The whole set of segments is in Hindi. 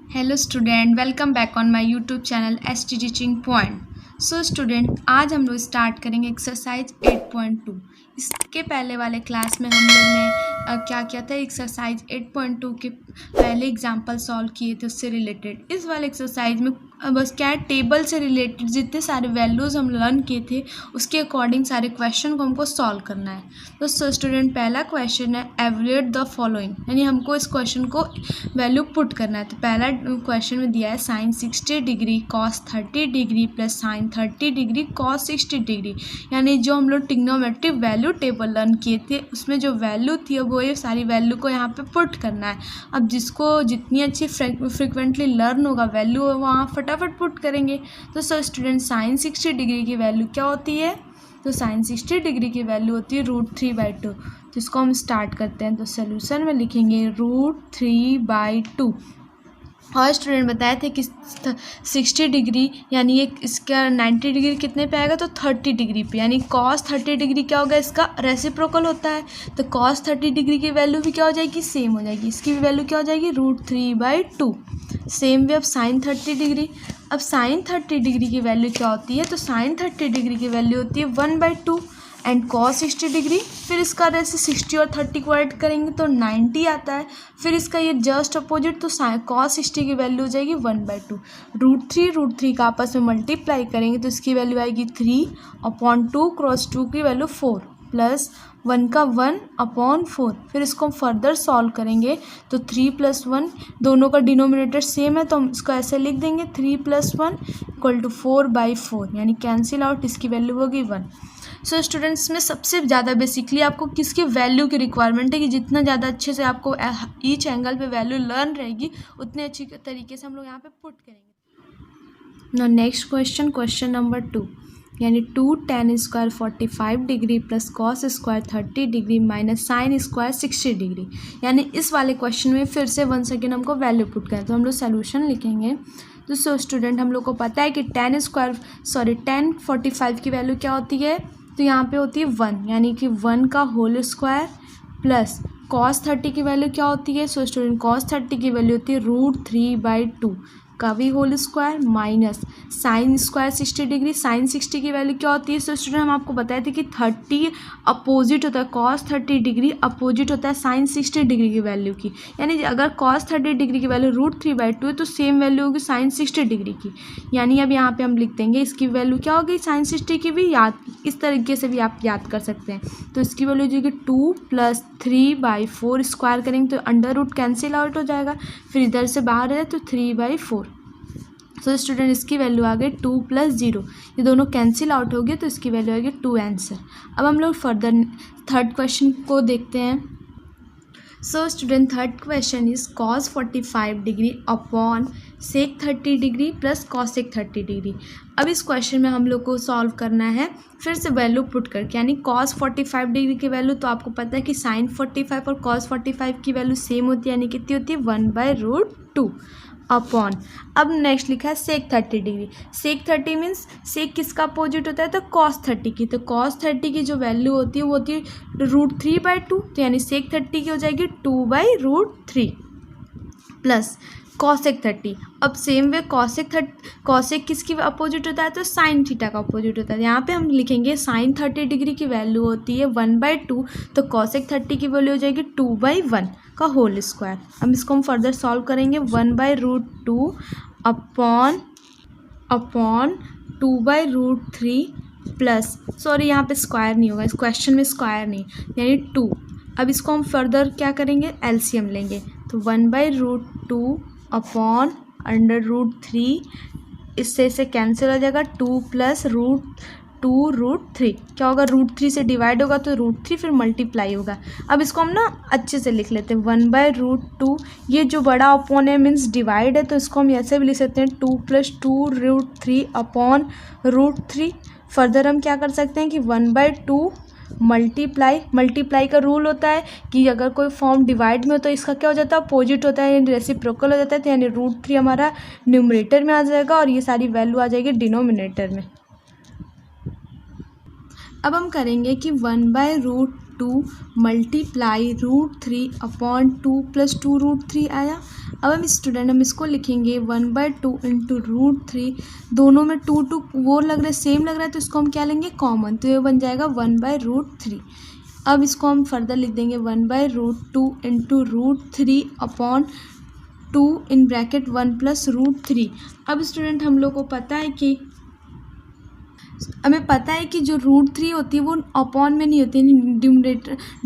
Hello student, welcome back on my YouTube channel ST teaching point. So student, आज हम लोग स्टार्ट करेंगे एक्सरसाइज 8.2। इसके पहले वाले क्लास में हम लोग ने क्या किया था, एक्सरसाइज 8.2 के पहले एग्जांपल सॉल्व किए थे उससे रिलेटेड। इस वाले एक्सरसाइज में बस क्या है, टेबल से रिलेटेड जितने सारे वैल्यूज़ हम लर्न किए थे उसके अकॉर्डिंग सारे क्वेश्चन को हमको सॉल्व करना है। तो स्टूडेंट, पहला क्वेश्चन है एवल्यूएट द फॉलोइंग, यानी हमको इस क्वेश्चन को वैल्यू पुट करना है। तो पहला क्वेश्चन में दिया है sine 60 degree cos 30 degree plus sine 30 degree cos 60 degree, यानी जो हम लोग ट्रिग्नोमेट्रिक वैल्यू टेबल लर्न किए थे उसमें जो वैल्यू थी वो ये सारी वैल्यू को यहाँ पे पुट करना है। अब जिसको जितनी अच्छी फ्रिक्वेंटली लर्न होगा वैल्यू वहाँ फटाफट पुट करेंगे। तो स्टूडेंट, साइन 60 डिग्री की वैल्यू क्या होती है? तो साइन 60 डिग्री की वैल्यू होती है √3/2। तो इसको हम स्टार्ट करते हैं। तो सोल्यूशन में लिखेंगे √3/2। और स्टूडेंट बताए थे कि 60 डिग्री यानी ये इसका 90 डिग्री कितने पे आएगा? तो 30 डिग्री पे, यानी कॉस 30 डिग्री क्या होगा? इसका रेसिप्रोकल होता है। तो कॉस 30 डिग्री की वैल्यू भी क्या हो जाएगी? सेम हो जाएगी। इसकी भी वैल्यू क्या हो जाएगी? √3/2। सेम वे अब साइन 30 डिग्री। अब साइन 30 डिग्री की वैल्यू क्या होती है? तो साइन 30 डिग्री की वैल्यू होती है 1/2 एंड कॉस 60 डिग्री। फिर इसका जैसे 60 और 30 को ऐड करेंगे तो 90 आता है। फिर इसका ये जस्ट अपोजिट, तो कॉस 60 की वैल्यू हो जाएगी 1/2। √3 का आपस में मल्टीप्लाई करेंगे तो इसकी वैल्यू आएगी 3/2 क्रॉस 2 की वैल्यू 4 प्लस 1 का 1/4। फिर इसको हम फर्दर सॉल्व करेंगे तो 3 + 1, दोनों का डिनोमिनेटर सेम है तो हम इसको ऐसे लिख देंगे 3 + 1 = 4/4, यानी कैंसिल आउट, इसकी वैल्यू होगी 1। सो स्टूडेंट्स में सबसे ज़्यादा बेसिकली आपको किसकी वैल्यू की रिक्वायरमेंट है कि जितना ज़्यादा अच्छे से आपको ईच एंगल पे वैल्यू लर्न रहेगी उतने अच्छी तरीके से हम लोग यहाँ पे पुट करेंगे। नाउ नेक्स्ट क्वेश्चन नंबर 2, यानी 2 tan square 45 degree plus cos square 30 degree minus sine square 60 degree, यानी इस वाले क्वेश्चन में फिर से 1 सेकेंड हमको वैल्यू पुट करें। तो हम लोग सोल्यूशन लिखेंगे। तो स्टूडेंट, हम लोग को पता है कि tan 45 की वैल्यू क्या होती है? तो यहाँ पे होती है 1, यानी कि 1 का होल स्क्वायर प्लस कॉस 30 की वैल्यू क्या होती है? सो स्टूडेंट, कॉस 30 की वैल्यू होती है √3/2 का भी whole square minus sine square 60 degree. Sine 60 की वैल्यू क्या होती है? सो स्टूडेंट, हम आपको बताए थे कि 30 अपोजिट होता है, कॉस 30 डिग्री अपोजिट होता है साइन 60 डिग्री की वैल्यू की, यानी अगर कॉस 30 डिग्री की वैल्यू √3/2 है तो सेम वैल्यू होगी साइन 60 डिग्री की। यानी अब यहाँ पे हम लिख देंगे इसकी वैल्यू क्या होगी? साइन 60 की भी याद इस तरीके से भी आप याद कर सकते हैं। तो इसकी वैल्यू हो जाएगी 2 + 3/4, स्क्वायर करेंगे तो अंडर रूट कैंसिल आउट हो जाएगा, फिर इधर से बाहर है तो 3/4। तो स्टूडेंट, इसकी वैल्यू आ गई 2 + 0, ये दोनों कैंसिल आउट हो गए तो इसकी वैल्यू आ गई 2 आंसर। अब हम लोग फर्दर थर्ड क्वेश्चन को देखते हैं। So student, third question is cos 45 degree upon sec 30 degree plus cosec 30 degree. अब इस क्वेश्चन में हम लोग को सॉल्व करना है फिर से वैल्यू पुट करके, यानी cos 45 डिग्री की वैल्यू तो आपको पता है कि sin 45 और cos 45 की वैल्यू सेम होती है, यानी कितनी होती है? 1/√2 अपॉन, अब नेक्स्ट लिखा है सेक 30 डिग्री। सेक 30 मीन्स सेक किसका अपोजिट होता है? तो कॉस 30 की। तो कॉस 30 की जो वैल्यू होती है वो होती है √3/2, तो यानी सेक 30 की हो जाएगी 2/√3 प्लस कॉसेक 30। अब सेम वे कॉसेक किसकी अपोजिट होता है? तो साइन थीटा का अपोजिट होता है। यहाँ पे हम लिखेंगे साइन 30 डिग्री की वैल्यू होती है 1/2, तो कॉसेक 30 की वैल्यू हो जाएगी 2/1 का होल स्क्वायर। अब इसको हम फर्दर सॉल्व करेंगे 1/√2 अपॉन 2/√3 प्लस, सॉरी यहाँ पे स्क्वायर नहीं होगा, इस क्वेश्चन में स्क्वायर नहीं, यानी 2। अब इसको हम फर्दर क्या करेंगे? एलसीएम लेंगे। तो 1/√2 अपॉन अंडर√3, इससे इसे कैंसिल हो जाएगा, 2 + √2√3 क्या होगा? √3 से डिवाइड होगा तो √3 फिर मल्टीप्लाई होगा। अब इसको हम ना अच्छे से लिख लेते हैं 1/√2, ये जो बड़ा अपॉन है मीन्स डिवाइड है, तो इसको हम ऐसे भी लिख सकते हैं 2 + 2√3 अपॉन √3। फर्दर हम क्या कर सकते हैं कि 1/2 मल्टीप्लाई का रूल होता है कि अगर कोई फॉर्म डिवाइड में हो तो इसका क्या हो जाता है? अपोजिट होता है, यानी रेसिप्रोकल हो जाता है, तो यानी √3 हमारा न्यूमरेटर में आ जाएगा और ये सारी वैल्यू आ जाएगी डिनोमिनेटर में। अब हम करेंगे कि 1/√2 2 मल्टीप्लाई √3/2 प्लस 2√3 आया। अब हम स्टूडेंट हम इसको लिखेंगे 1/2 इंटू √3। दोनों में 2 वो लग रहा है, सेम लग रहा है, तो इसको हम क्या लेंगे, कॉमन, तो ये बन जाएगा 1/√3। अब इसको हम फर्दर लिख देंगे 1/√2 इंटू √3/2 इन ब्रैकेट 1 प्लस √3। अब स्टूडेंट हम लोग को पता है कि हमें पता है कि जो √3 होती है वो अपॉन में नहीं होती,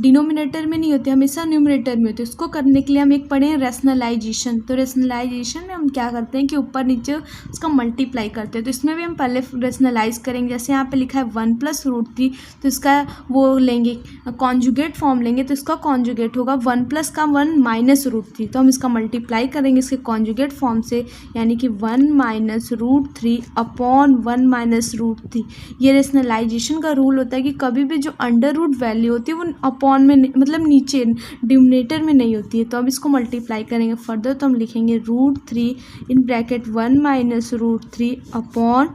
डिनोमिनेटर में नहीं होती, हमेशा न्यूमरेटर में होती है। उसको करने के लिए हम एक पढ़े हैं रेशनलाइजेशन। तो रेशनलाइजेशन में हम क्या करते हैं कि ऊपर नीचे उसका मल्टीप्लाई करते हैं। तो इसमें भी हम पहले रेशनलाइज करेंगे। जैसे यहाँ पे लिखा है 1 प्लस √3, तो इसका वो लेंगे कॉन्जुगेट फॉर्म लेंगे, तो इसका कॉन्जुगेट होगा 1 प्लस का 1 माइनस √3। तो हम इसका मल्टीप्लाई करेंगे इसके कॉन्जुगेट फॉर्म से, यानी कि 1 माइनस √3 अपॉन 1 माइनस √3। ये रेशनलाइजेशन का रूल होता है कि कभी भी जो अंडर रूट वैल्यू होती है वो अपॉन में मतलब नीचे डिनोमिनेटर में नहीं होती है। तो अब इसको मल्टीप्लाई करेंगे फर्दर, तो हम लिखेंगे √3 in bracket 1 minus √3 upon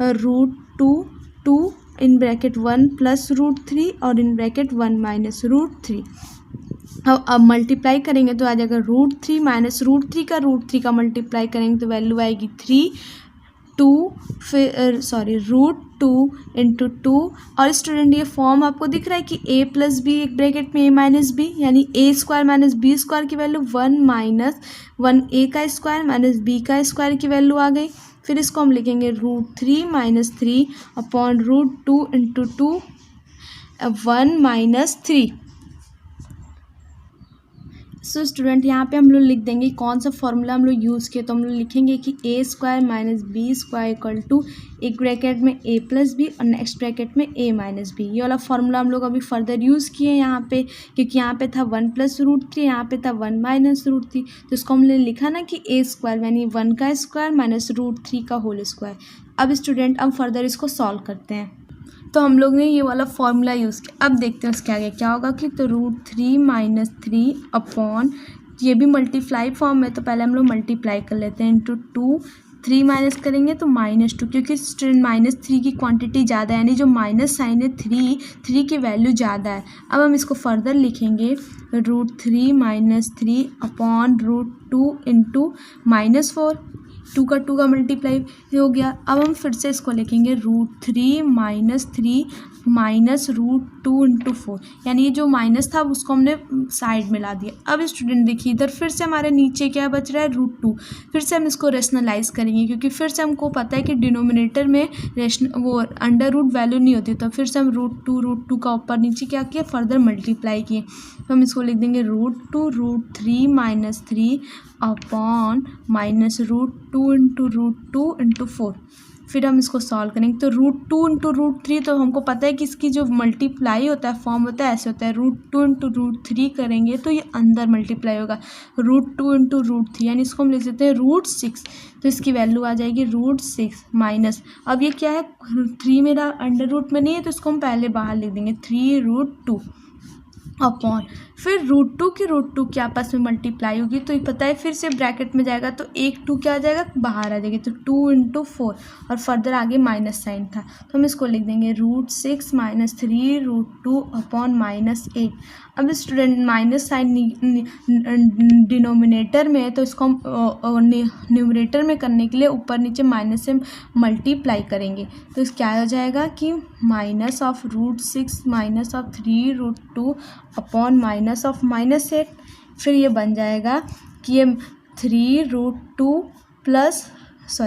√2 in bracket 1 plus √3 और इन ब्रैकेट 1 माइनस √3। अब मल्टीप्लाई करेंगे तो आ जाएगा √3 माइनस √3 का मल्टीप्लाई करेंगे तो वैल्यू आएगी 3 2 फिर √2 इंटू 2। और स्टूडेंट ये फॉर्म आपको दिख रहा है कि a प्लस बी एक ब्रैकेट में a माइनस बी, यानी a² माइनस b² की वैल्यू 1 माइनस 1a का स्क्वायर माइनस b का स्क्वायर की वैल्यू आ गई। फिर इसको हम लिखेंगे √3 minus 3 upon √2 into 2 1 minus 3। So student यहाँ पे हम लोग लिख देंगे कौन सा फॉर्मूला हम लोग यूज़ किए। तो हम लोग लिखेंगे कि a² माइनस b² इक्वल टू एक ब्रैकेट में a प्लस बी और नेक्स्ट ब्रैकेट में a माइनस बी। ये वाला फॉर्मूला हम लोग अभी फर्दर यूज़ किए यहाँ पे, क्योंकि यहाँ पे था 1 प्लस √3, यहाँ पे था 1 माइनस √3। तो इसको हमने लिखा ना कि a² यानी 1 का स्क्वायर माइनस √3 का होल स्क्वायर। अब स्टूडेंट अब फर्दर इसको सॉल्व करते हैं। तो हम लोग ने ये वाला फॉर्मूला यूज़ किया। अब देखते हैं उसके आगे क्या होगा कि तो √3 माइनस 3 अपॉन, ये भी मल्टीप्लाई फॉर्म है तो पहले हम लोग मल्टीप्लाई कर लेते हैं, इंटू 2 3 माइनस करेंगे तो -2, क्योंकि स्टूडेंट -3 की क्वांटिटी ज़्यादा है, यानी जो माइनस साइन है 3 की वैल्यू ज़्यादा है। अब हम इसको फर्दर लिखेंगे √3 माइनस 3 अपॉन √2 इंटू -4, 2 का मल्टीप्लाई हो गया। अब हम फिर से इसको लिखेंगे √3 माइनस 3 माइनस √2 इंटू 4, यानी ये जो माइनस था उसको हमने साइड में ला दिया। अब स्टूडेंट देखिए इधर फिर से हमारे नीचे क्या बच रहा है, √2। फिर से हम इसको रेशनलाइज करेंगे, क्योंकि फिर से हमको पता है कि डिनोमिनेटर में वो अंडर रूट वैल्यू नहीं होती। तो फिर से हम √2 का ऊपर नीचे क्या किया, फर्दर मल्टीप्लाई किए। तो हम इसको लिख देंगे √3 माइनस 3 अपॉन माइनस √2 इंटू 4। फिर हम इसको सॉल्व करेंगे तो √2 इंटू √3, तो हमको पता है कि इसकी जो मल्टीप्लाई होता है फॉर्म होता है ऐसे होता है, √2 इंटू √3 करेंगे तो ये अंदर मल्टीप्लाई होगा √2 इंटू √3, यानी इसको हम लिख देते हैं √6। तो इसकी वैल्यू आ जाएगी √6 माइनस, अब ये क्या है 3 मेरा अंडर रूट में नहीं है तो इसको हम पहले बाहर लिख देंगे 3√2 अपॉन, फिर √2 की √2 की आपस में मल्टीप्लाई होगी तो ये पता है फिर से ब्रैकेट में जाएगा तो 2 क्या आ जाएगा, बाहर आ जाएगी, तो 2 इंटू 4 और फर्दर आगे माइनस साइन था तो हम इसको लिख देंगे √6 माइनस 3√2 अपॉन -8। अब स्टूडेंट माइनस साइन डिनोमिनेटर में है तो इसको हम न्यूमरेटर में करने के लिए ऊपर नीचे माइनस से मल्टीप्लाई करेंगे। तो इस क्या हो जाएगा कि minus of √6 minus of 3√2 upon minus of -8। फिर ये बन जाएगा कि ये 3√2 प्लस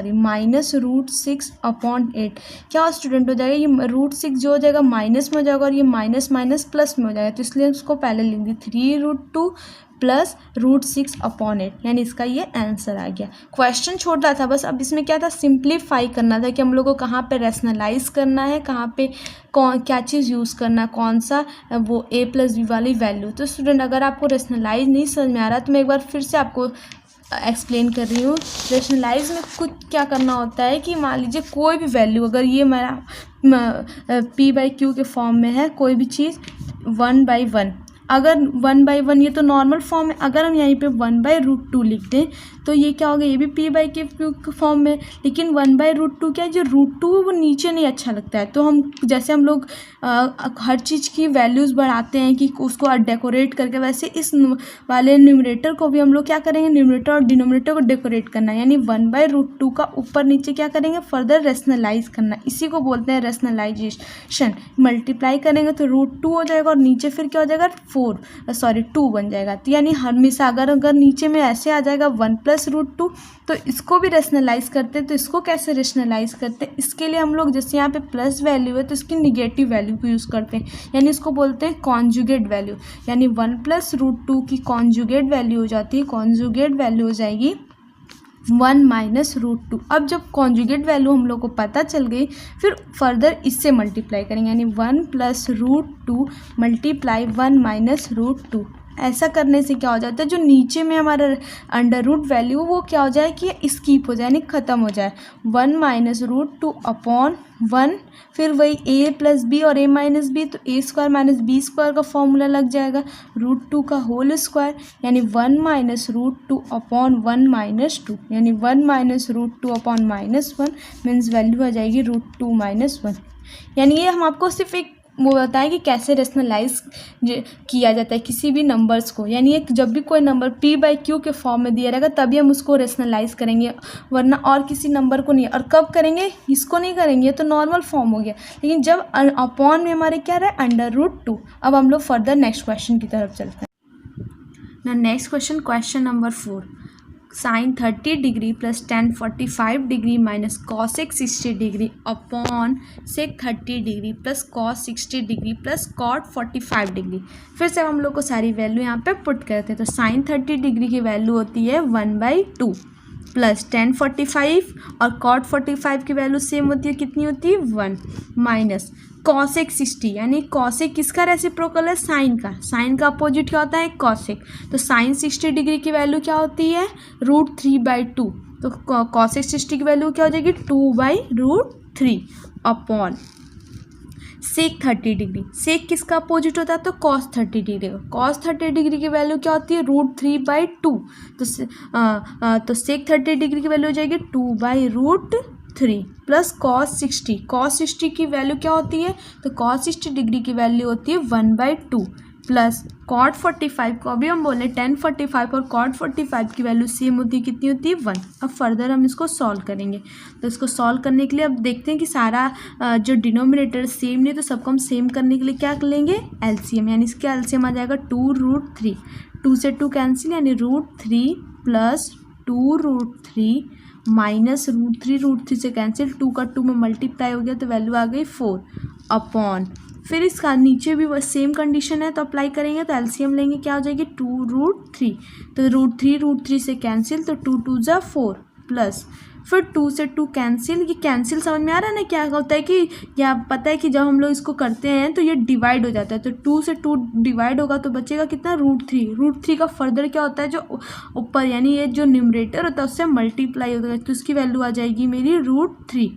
माइनस √6 अपॉन 8। क्या स्टूडेंट हो जाएगा, ये √6 जो हो जाएगा माइनस में हो जाएगा और ये माइनस माइनस प्लस में हो जाएगा, तो इसलिए उसको पहले लिख दी 3√2 प्लस √6 अपॉन 8, यानी इसका ये आंसर आ गया। क्वेश्चन छोटा था बस, अब इसमें क्या था, सिंप्लीफाई करना था कि हम लोग को कहाँ पे रेशनलाइज करना है, कहाँ पे क्या चीज़ यूज़ करना है, कौन सा वो a प्लस बी वाली वैल्यू। तो स्टूडेंट अगर आपको रेशनलाइज नहीं समझ में आ रहा तो मैं एक बार फिर से आपको एक्सप्लेन कर रही हूँ। रेशनलाइज में कुछ क्या करना होता है कि मान लीजिए कोई भी वैल्यू, अगर ये मेरा p/q के फॉर्म में है कोई भी चीज़ 1/1, अगर 1/1 ये तो नॉर्मल फॉर्म है, अगर हम यहीं पे 1/√2 लिख दें तो ये क्या होगा, ये भी p/q के फॉर्म में। लेकिन 1/√2 क्या है, जो √2 वो नीचे नहीं अच्छा लगता है, तो हम जैसे हम लोग हर चीज़ की वैल्यूज़ बढ़ाते हैं कि उसको डेकोरेट करके, वैसे इस वाले न्यूमरेटर को भी हम लोग क्या करेंगे, न्यूमरेटर और डिनोमिनेटर को डेकोरेट करना है, यानी 1/√2 का ऊपर नीचे क्या करेंगे, फर्दर रेशनलाइज करना। इसी को बोलते हैं रेशनलाइजेशन। मल्टीप्लाई करेंगे तो √2 हो जाएगा और नीचे फिर क्या हो जाएगा, 2 बन जाएगा। तो यानी हमेशा अगर नीचे में ऐसे आ जाएगा 1 + √2, तो इसको भी रेशनलाइज करते हैं। तो इसको कैसे रेशनलाइज करते हैं, इसके लिए हम लोग जैसे यहाँ पे प्लस वैल्यू है तो इसकी निगेटिव वैल्यू को यूज़ करते हैं, यानी इसको बोलते हैं कॉन्जुगेट वैल्यू। यानी 1 + √2 की कॉन्जुगेट वैल्यू हो जाती है, कॉन्जुगेट वैल्यू हो जाएगी 1 - √2। अब जब कॉन्जुगेट वैल्यू हम लोग को पता चल गई, फिर फर्दर इससे मल्टीप्लाई करेंगे, यानी 1 + √2 × 1 - √2। ऐसा करने से क्या हो जाता है, जो नीचे में हमारा अंडर रूट वैल्यू वो क्या हो जाए कि स्कीप हो जाए, यानी ख़त्म हो जाए। 1 - √2 अपॉन 1, फिर वही a + b और a - b, तो a² - b² का फॉर्मूला लग जाएगा, √2 का होल स्क्वायर, यानी 1 - √2 अपॉन 1 - 2, यानी 1 - √2 अपॉन -1 मीन्स वैल्यू आ जाएगी √2 - 1। यानी ये हम आपको सिर्फ एक वो बताएं कि कैसे रेशनलाइज किया जाता है किसी भी नंबर्स को। यानी एक जब भी कोई नंबर p/q के फॉर्म में दिया रहेगा तभी हम उसको रेशनलाइज करेंगे, वरना और किसी नंबर को नहीं। और कब करेंगे, इसको नहीं करेंगे, तो नॉर्मल फॉर्म हो गया। लेकिन जब अपॉन में हमारे क्या रहा है, √2। अब हम लोग फर्दर नेक्स्ट क्वेश्चन की तरफ चलते हैं। Next question number 4, sin 30 degree plus tan 45 degree minus cosec 60 degree upon sec 30 degree plus cos 60 degree plus cot 45 degree. फिर से हम लोग को सारी वैल्यू यहाँ पे पुट करते हैं। तो sin 30 डिग्री की वैल्यू होती है 1/2 प्लस tan 45 और cot 45 की वैल्यू सेम होती है, कितनी होती है 1, माइनस cosec 60, यानी cosec किसका रेसिप्रोकल है, साइन का। साइन का अपोजिट क्या होता है, cosec। तो sin 60 डिग्री की वैल्यू क्या होती है, √3/2। तो cosec 60 की वैल्यू क्या हो जाएगी, 2/√3 अपॉन sec 30 डिग्री। sec किसका अपोजिट होता है, तो cos 30 डिग्री का। cos 30 डिग्री की वैल्यू क्या होती है, √3/2। तो sec 30 डिग्री की वैल्यू हो जाएगी 2/√3 प्लस cos 60। cos 60 की वैल्यू क्या होती है, तो cos 60 डिग्री की वैल्यू होती है 1/2 प्लस cot 45 को अभी हम बोले tan 45 और cot 45 की वैल्यू सेम होती है, कितनी होती है 1। अब फर्दर हम इसको सॉल्व करेंगे। तो इसको सॉल्व करने के लिए अब देखते हैं कि सारा जो डिनोमिनेटर सेम नहीं, तो सबको हम सेम करने के लिए क्या कर लेंगे, एलसीएम। यानी इसका एलसीएम आ जाएगा 2√3, 2 से 2 कैंसिल, यानी √3 प्लस 2√3 माइनस √3 से कैंसिल, 2 का 2 में मल्टीप्लाई हो गया तो वैल्यू आ गई 4 अपॉन, फिर इसका नीचे भी वह सेम कंडीशन है तो अप्लाई करेंगे, तो एलसीएम लेंगे, क्या हो जाएगी 2√3। तो √3 से कैंसिल, तो 2 2 ज़ा 4 प्लस फिर 2 से 2 कैंसिल। ये कैंसिल समझ में आ रहा है ना, क्या होता है कि क्या पता है कि जब हम लोग इसको करते हैं तो ये डिवाइड हो जाता है। तो 2 से 2 डिवाइड होगा तो बचेगा कितना, √3 का फर्दर क्या होता है, जो ऊपर यानी ये जो न्यूमरेटर होता है उससे मल्टीप्लाई होता है, तो इसकी वैल्यू आ जाएगी मेरी √3।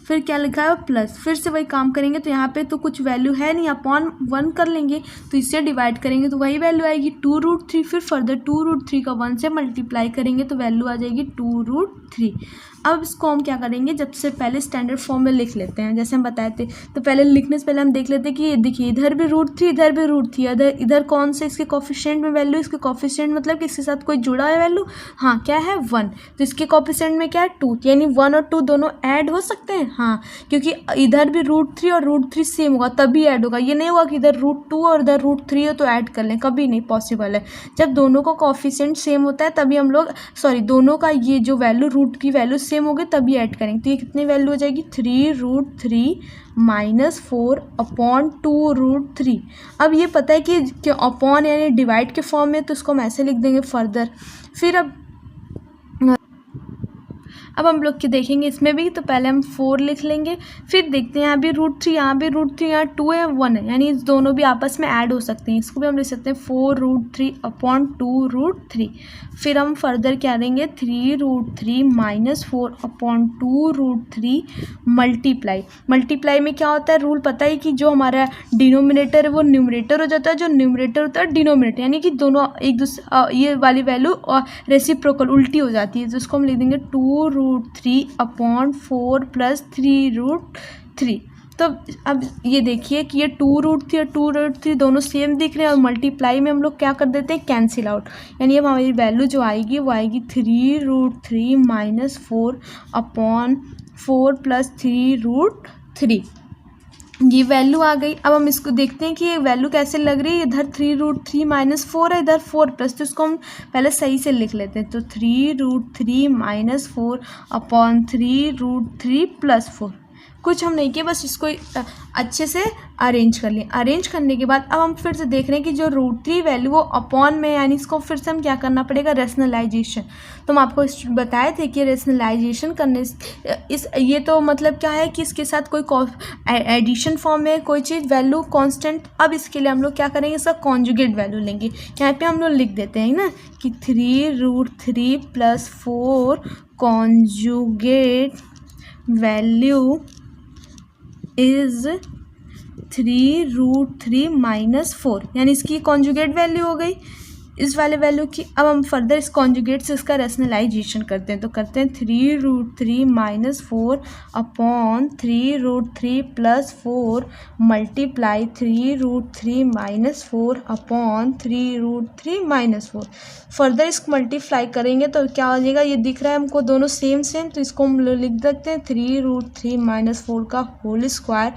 फिर क्या लिखा है प्लस, फिर से वही काम करेंगे, तो यहाँ पे तो कुछ वैल्यू है नहीं, अपॉन 1 कर लेंगे, तो इससे डिवाइड करेंगे तो वही वैल्यू आएगी 2√3। फिर फर्दर 2√3 का 1 से मल्टीप्लाई करेंगे तो वैल्यू आ जाएगी 2√3। अब इसको हम क्या करेंगे, जब से पहले स्टैंडर्ड फॉर्म में लिख लेते हैं, जैसे हम बताए थे। तो पहले लिखने से पहले हम देख लेते हैं कि देखिए इधर भी √3, इधर भी √3, इधर कौन से इसके कोफिशिएंट में वैल्यू, इसके कोफिशिएंट मतलब कि इसके साथ कोई जुड़ा है वैल्यू, हाँ क्या है 1, तो इसके कोफिशिएंट में क्या है 2, यानी 1 और 2 दोनों ऐड हो सकते हैं, हाँ, क्योंकि इधर भी √3 और √3 सेम होगा तभी ऐड होगा। ये नहीं होगा कि इधर √2 और इधर √3 हो तो ऐड कर लें, कभी नहीं पॉसिबल है। जब दोनों का कोफिशिएंट सेम होता है तभी हम लोग दोनों का ये जो वैल्यू रूट की वैल्यू सेम हो गई तभी ऐड करेंगे। तो ये कितनी वैल्यू हो जाएगी 3√3 माइनस 4 अपॉन 2√3। अब ये पता है कि अपॉन यानी डिवाइड के फॉर्म में, तो इसको हम ऐसे लिख देंगे फर्दर। फिर अब हम लोग के देखेंगे इसमें भी, तो पहले हम 4 लिख लेंगे, फिर देखते हैं यहाँ भी √3, यहाँ भी √3, यहाँ 2 है 1 है, यानी इस दोनों भी आपस में ऐड हो सकते हैं। इसको भी हम लिख सकते हैं 4√3/2√3। फिर हम फर्दर क्या देंगे 3√3 - 4/2√3 मल्टीप्लाई में क्या होता है, रूल पता है कि जो हमारा डिनोमिनेटर है वो न्यूमरेटर हो जाता है, जो न्यूमरेटर होता है डिनोमिनेटर, यानी कि दोनों एक दूसरे ये वाली वैल्यू और रेसिप्रोकल उल्टी हो जाती है। तो इसको हम लिख देंगे 2√3/4 + 3√3। तो अब ये देखिए कि ये 2√3 और 2√3 दोनों सेम दिख रहे हैं, और मल्टीप्लाई में हम लोग क्या कर देते हैं, कैंसिल आउट, यानी अब हमारी वैल्यू जो आएगी वो आएगी 3√3 - 4/4 + 3√3। ये वैल्यू आ गई। अब हम इसको देखते हैं कि ये वैल्यू कैसे लग रही है। इधर 3√3 - 4 है, इधर 4 प्लस, तो इसको हम पहले सही से लिख लेते हैं। तो 3√3 - 4/3√3 + 4। कुछ हम नहीं किए, बस इसको अच्छे से अरेंज कर लिए। अरेंज करने के बाद अब हम फिर से देख रहे हैं कि जो √3 वैल्यू वो अपॉन में, यानी इसको फिर से हम क्या करना पड़ेगा, रेशनलाइजेशन। तो हम आपको बताए थे कि रेशनलाइजेशन करने ये तो मतलब क्या है कि इसके साथ कोई एडिशन फॉर्म में कोई चीज़ वैल्यू कांस्टेंट। अब इसके लिए हम लोग क्या करेंगे, इसका कॉन्जुगेट वैल्यू लेंगे। यहाँ पे हम लोग लिख देते हैं ना कि 3√3 + 4 कॉन्जुगेट वैल्यू इज 3√3 - 4, यानी इसकी कॉन्जुगेट वैल्यू हो गई इस वाले वैल्यू की। अब हम फर्दर इस कॉन्जुगेट से इसका रेशनलाइजेशन करते हैं, तो करते हैं 3√3 - 4/3√3 + 4 मल्टीप्लाई 3√3 - 4/3√3 - 4। फर्दर इसको मल्टीप्लाई करेंगे तो क्या हो जाएगा, ये दिख रहा है हमको दोनों सेम, तो इसको हम लिख सकते हैं 3√3 - 4 का होल स्क्वायर।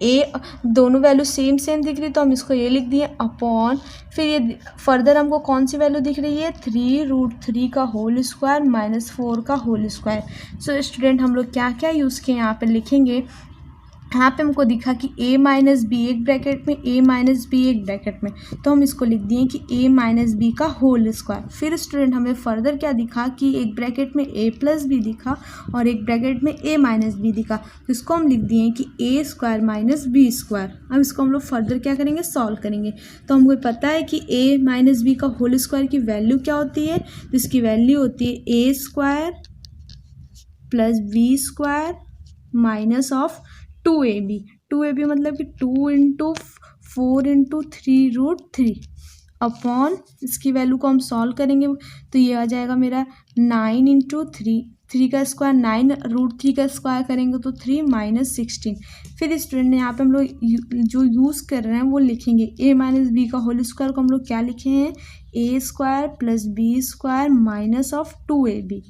ए दोनों वैल्यू सेम दिख रही, तो हम इसको ये लिख दिए अपॉन, फिर ये फर्दर हमको कौन सी वैल्यू दिख रही है, 3√3 का होल स्क्वायर - 4 का होल स्क्वायर। सो स्टूडेंट हम लोग क्या क्या यूज़ किए यहाँ पे लिखेंगे। यहाँ पे हमको दिखा कि a - b एक ब्रैकेट में, a - b एक ब्रैकेट में, तो हम इसको लिख दिए कि a - b का होल स्क्वायर। फिर स्टूडेंट हमें फर्दर क्या दिखा कि एक ब्रैकेट में a + b दिखा और एक ब्रैकेट में a - b दिखा, तो इसको हम लिख दिए कि a² - b²। अब इसको हम लोग फर्दर क्या करेंगे, सॉल्व करेंगे। तो हमको पता है कि a - b का होल स्क्वायर की वैल्यू क्या होती है, तो इसकी वैल्यू होती है a² + b² - 2ab। 2ab मतलब कि 2 × 4 × 3√3 अपॉन, इसकी वैल्यू को हम सॉल्व करेंगे तो ये आ जाएगा मेरा 9 × 3 का स्क्वायर 9, √3 का स्क्वायर करेंगे तो 3 - 16। फिर स्टूडेंट यहाँ पे हम लोग जो यूज़ कर रहे हैं वो लिखेंगे a - b का होल स्क्वायर को हम लोग क्या लिखे हैं, a² + b² - 2ab,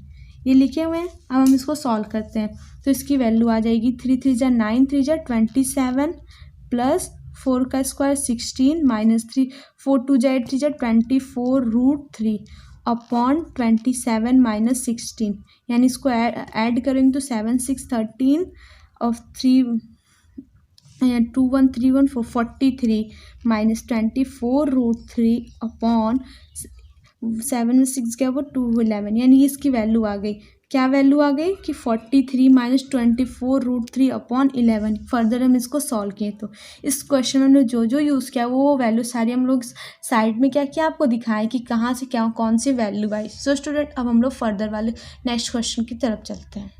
ये लिखे हुए हैं। अब हम इसको सॉल्व करते हैं तो इसकी वैल्यू आ जाएगी 3 × 3 = 9, 3 × 27 + 4 का स्क्वायर 16 -3 4 × 2 = 8, 3 × 24√3 अपॉन 27 - 16, यानी इसको ऐड करेंगे तो 7 6 13 और 3 2 1 3 1 4 43 - 24√3 अपॉन 7 में 6 गया वो 2 11, यानी इसकी वैल्यू आ गई। क्या वैल्यू आ गई कि 43 - 24√3 अपॉन 11। फर्दर हम इसको सॉल्व किए तो इस क्वेश्चन में हमने जो यूज़ किया वो वैल्यू सारी हम लोग साइड में क्या किया आपको दिखाएं कि कहाँ से क्या कौन सी वैल्यू आई। सो स्टूडेंट अब हम लोग फर्दर वाले नेक्स्ट क्वेश्चन की तरफ चलते हैं।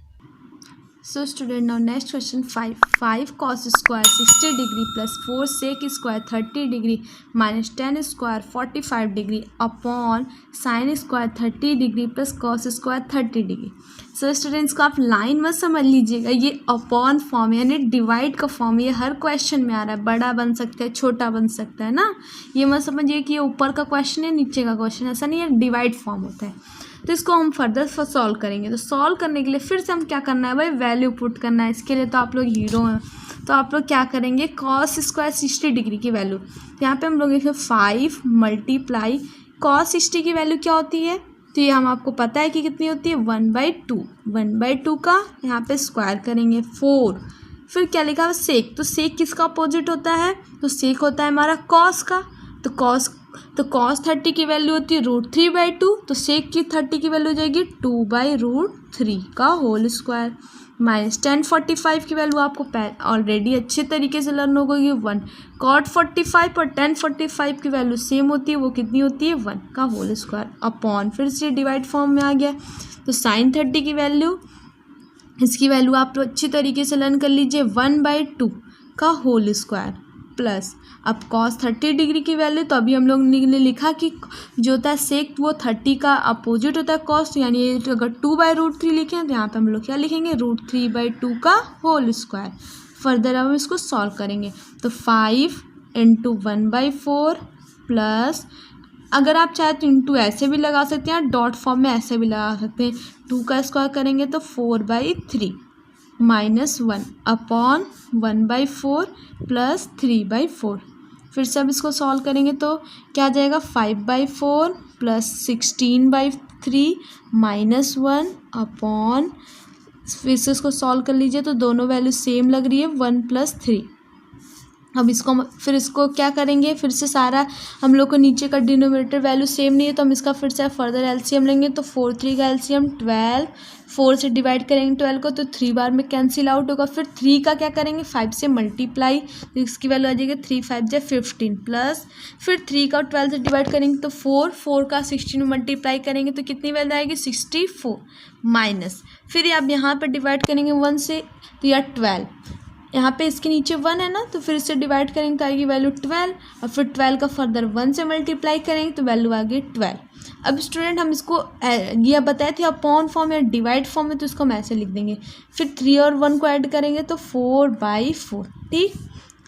So student, now next question 5. 5 cos square 60 degree plus 4 sec square 30 degree minus 10 square 45 degree upon sin square 30 degree plus cos square 30 degree. So students को आप लाइन मत समझ लीजिएगा, ये अपॉन फॉर्म यानी डिवाइड का फॉर्म, ये हर क्वेश्चन में आ रहा है, बड़ा बन सकता है छोटा बन सकता है ना। ये मत समझिए कि ये ऊपर का क्वेश्चन है नीचे का क्वेश्चन, ऐसा नहीं है, डिवाइड फॉर्म होता है। तो इसको हम फर्दर सॉल्व करेंगे। तो सॉल्व करने के लिए फिर से हम क्या करना है भाई, वैल्यू पुट करना है। इसके लिए तो आप लोग हीरो हैं, तो आप लोग क्या करेंगे, cos स्क्वायर 60 डिग्री की वैल्यू, तो यहाँ पे हम लोग लिखें 5 मल्टीप्लाई cos 60 की वैल्यू क्या होती है, तो ये हम आपको पता है कि कितनी होती है 1/2। 1/2 का यहाँ पे स्क्वायर करेंगे 4, फिर क्या लिखा है सेक, तो सेक किसका अपोजिट होता है, तो सेक होता है हमारा cos का। तो कॉस 30 की वैल्यू होती है √3/2, तो सेक की 30 की वैल्यू हो जाएगी 2/√3 का होल स्क्वायर, माइनस tan 45 की वैल्यू आपको ऑलरेडी अच्छे तरीके से लर्न हो गई 1। cot 45 और tan 45 की वैल्यू सेम होती है, वो कितनी होती है 1 का होल स्क्वायर अपॉन, फिर से डिवाइड फॉर्म में आ गया। तो sin 30 की वैल्यू, इसकी वैल्यू आप तो अच्छी तरीके से लर्न कर लीजिए 1/2 का होल स्क्वायर प्लस, अब cos 30 डिग्री की वैल्यू, तो अभी हम लोग ने लिखा कि जो होता है सेक वो 30 का अपोजिट होता है cos, यानी अगर 2/√3 लिखें तो यहाँ पे हम लोग क्या लिखेंगे √3/2 का होल स्क्वायर। फर्दर अब हम इसको सॉल्व करेंगे, तो 5 × 1/4 प्लस, अगर आप चाहे तो इंटू ऐसे भी लगा सकते हैं, डॉट फॉर्म में ऐसे भी लगा सकते हैं, 2 का स्क्वायर करेंगे तो 4/3 -1 अपॉन 1/4 प्लस 3/4। फिर से अब इसको सॉल्व करेंगे तो क्या आ जाएगा 5/4 प्लस 16/3 -1 अपॉन, फिर से इसको सॉल्व कर लीजिए तो दोनों वैल्यू सेम लग रही है 1 + 3। अब इसको क्या करेंगे, फिर से सारा हम लोग को नीचे का डिनोमिनेटर वैल्यू सेम नहीं है, तो हम इसका फिर से फर्दर एलसीएम लेंगे, तो 4 3 का एलसीएम 12, 4 से डिवाइड करेंगे 12 को तो 3 बार में कैंसिल आउट होगा। फिर 3 का क्या करेंगे 5 से मल्टीप्लाई, तो इसकी वैल्यू आ जाएगी 3 5 = 15 प्लस, फिर 3 का 12 से डिवाइड करेंगे तो 4 का 16 में मल्टीप्लाई करेंगे तो कितनी वैल्यू आएगी 64 माइनस, फिर आप यहाँ पर डिवाइड करेंगे 1 से तो यह 12, यहाँ पे इसके नीचे 1 है ना, तो फिर इससे डिवाइड करेंगे तो आएगी वैल्यू 12, और फिर 12 का फर्दर 1 से मल्टीप्लाई करेंगे तो वैल्यू आ गई 12। अब स्टूडेंट हम इसको यह बताए थे अपॉन फॉर्म या डिवाइड फॉर्म में, तो इसको हम ऐसे लिख देंगे, फिर 3 और 1 को ऐड करेंगे तो 4/4। ठीक,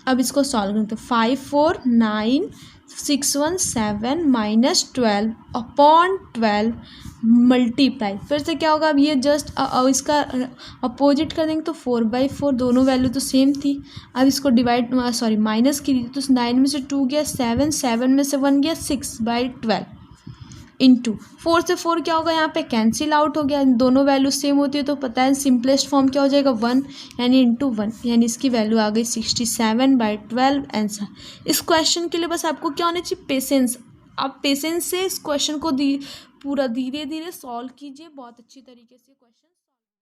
अब इसको सॉल्व करें तो 5 4 9 6 1 7 -12 अपॉन 12 मल्टीप्लाई, फिर से क्या होगा, अब ये जस्ट इसका अपोजिट कर देंगे तो 4/4, दोनों वैल्यू तो सेम थी। अब इसको माइनस की तो 9 में से 2 गया 7, 7 में से 1 गया 6/12 इंटू 4 से 4 क्या होगा, यहाँ पे कैंसिल आउट हो गया, दोनों वैल्यू सेम होती है तो पता है सिंपलेस्ट फॉर्म क्या हो जाएगा 1, यानी इंटू 1, यानी इसकी वैल्यू आ गई 67/12 आंसर। इस क्वेश्चन के लिए बस आपको क्या होना चाहिए, पेशेंस। आप पेशेंस से इस क्वेश्चन को पूरा धीरे धीरे सॉल्व कीजिए, बहुत अच्छी तरीके से क्वेश्चन